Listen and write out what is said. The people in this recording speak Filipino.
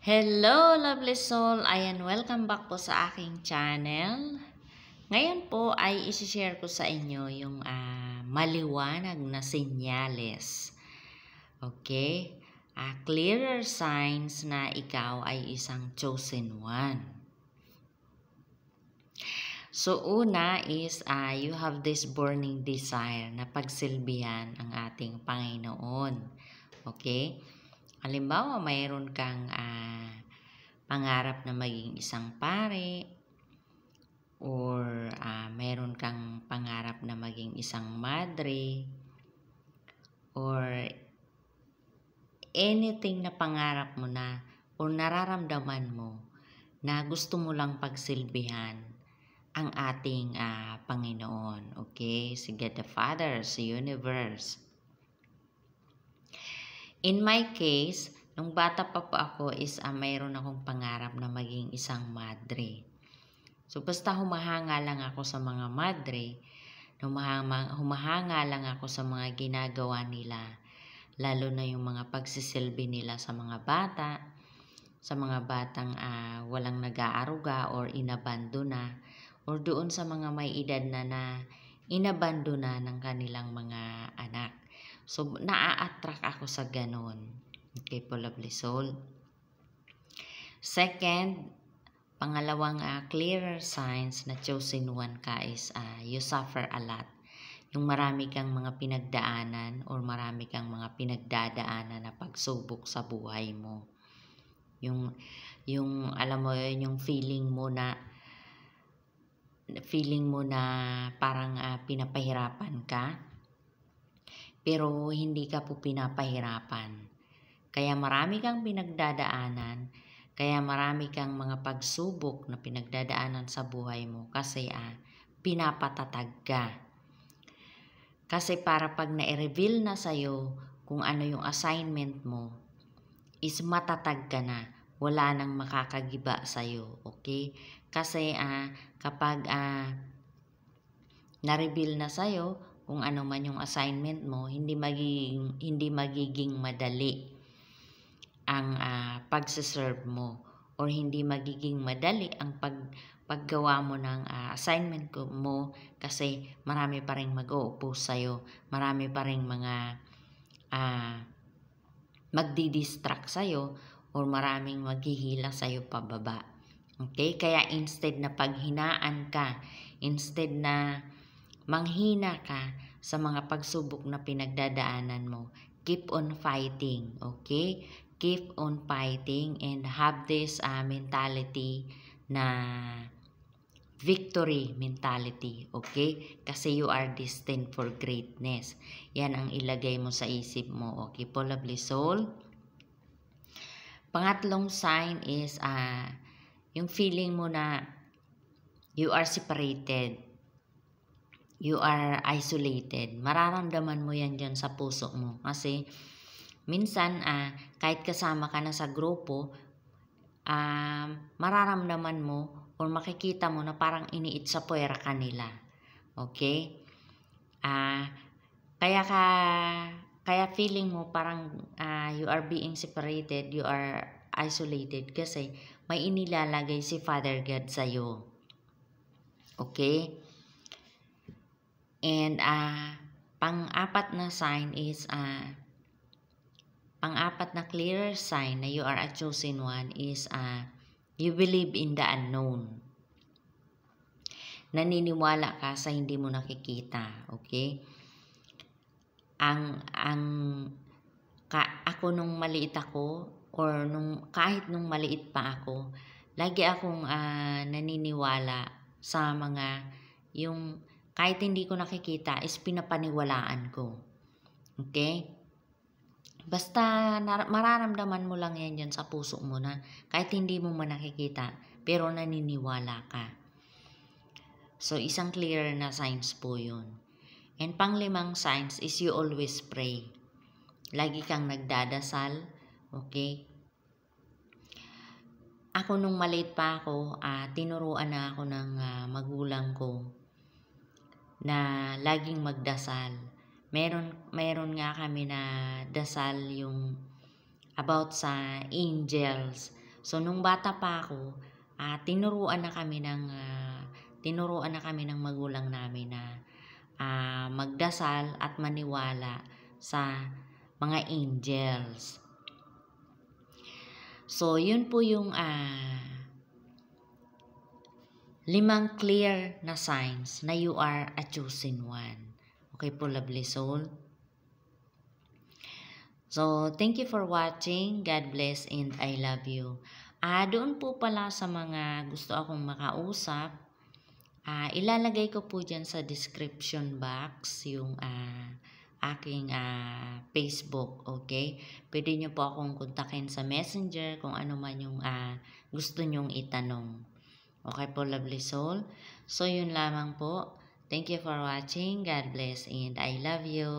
Hello, lovely soul! Ayan, welcome back po sa aking channel. Ngayon po ay isi-share ko sa inyo yung maliwanag na senyales. Okay? Clearer signs na ikaw ay isang chosen one. So, una is you have this burning desire na pagsilbihan ang ating Panginoon. Okay? Halimbawa, mayroon kang pangarap na maging isang pare, or mayroon kang pangarap na maging isang madre, or anything na pangarap mo na o nararamdaman mo na gusto mo lang pagsilbihan ang ating Panginoon. Okay? Si God the Father, si Universe. In my case, nung bata pa po ako is mayroon akong pangarap na maging isang madre. So basta humahanga lang ako sa mga madre, humahanga lang ako sa mga ginagawa nila, lalo na yung mga pagsisilbi nila sa mga bata, sa mga batang walang nag-aaruga or inabandona, or doon sa mga may edad na inabandona ng kanilang mga anak. So, naa-attract ako sa ganon. Okay po, lovely soul. Second, pangalawang clearer signs na chosen one ka is you suffer a lot. Yung marami kang mga pinagdaanan or marami kang mga pinagdadaanan na pagsubok sa buhay mo. Yung alam mo yun, yung feeling mo na parang pinapahirapan ka. Pero hindi ka po pinapahirapan. Kaya marami kang pinagdadaanan, kaya marami kang mga pagsubok na pinagdadaanan sa buhay mo kasi pinapatatag ka. Kasi para pag na-reveal na sa'yo kung ano yung assignment mo, is matatag ka na. Wala nang makakagiba sa'yo. Okay? Kasi kapag na-reveal na sa'yo, kung ano man yung assignment mo, hindi magiging madali ang pagsaserve mo, or hindi magiging madali ang paggawa mo ng assignment mo kasi marami pa rin mag-o-oppose sa'yo, marami pa rin mga magdi-distract sa'yo, or maraming maghihila sa'yo pababa. Okay? Kaya instead na paghinaan ka, instead na manghina ka sa mga pagsubok na pinagdadaanan mo, keep on fighting, okay? Keep on fighting and have this mentality na victory mentality, okay? Kasi you are destined for greatness. Yan ang ilagay mo sa isip mo, okay po, lovely soul? Pangatlong sign is yung feeling mo na you are separated. You are isolated. Mararamdaman mo yan dyan sa puso mo. Kasi minsan, kahit kasama ka na sa grupo, mararamdaman mo or makikita mo na parang iniit sa puwera ka nila. Okay? Kaya feeling mo parang you are being separated, you are isolated kasi may inilalagay si Father God sa'yo. Okay? And pang-apat na sign is pang-apat na clearer sign na you are a chosen one is you believe in the unknown. Naniniwala ka sa hindi mo nakikita, okay? Ako nung maliit ako, or kahit nung maliit pa ako, lagi akong naniniwala sa mga yung kahit hindi ko nakikita is pinapaniwalaan ko. Okay? Basta mararamdaman mo lang yan dyan sa puso mo na kahit hindi mo man nakikita, pero naniniwala ka. So, isang clear na signs po yun. And panglimang signs is you always pray. Lagi kang nagdadasal. Okay? Ako nung maliit pa ako, tinuruan na ako ng magulang ko na laging magdasal. Meron nga kami na dasal yung about sa angels. So, nung bata pa ako, tinuruan na kami ng magulang namin na magdasal at maniwala sa mga angels. So, yun po yung 5 clear na signs na you are a chosen one. Okay po, lovely soul? So, thank you for watching. God bless and I love you. Doon po pala sa mga gusto akong makausap, ilalagay ko po dyan sa description box yung aking Facebook, okay? Pwede nyo po akong kontakin sa Messenger kung ano man yung gusto nyong itanong. Okay po, lovely soul? So, yun lamang po. Thank you for watching. God bless and I love you.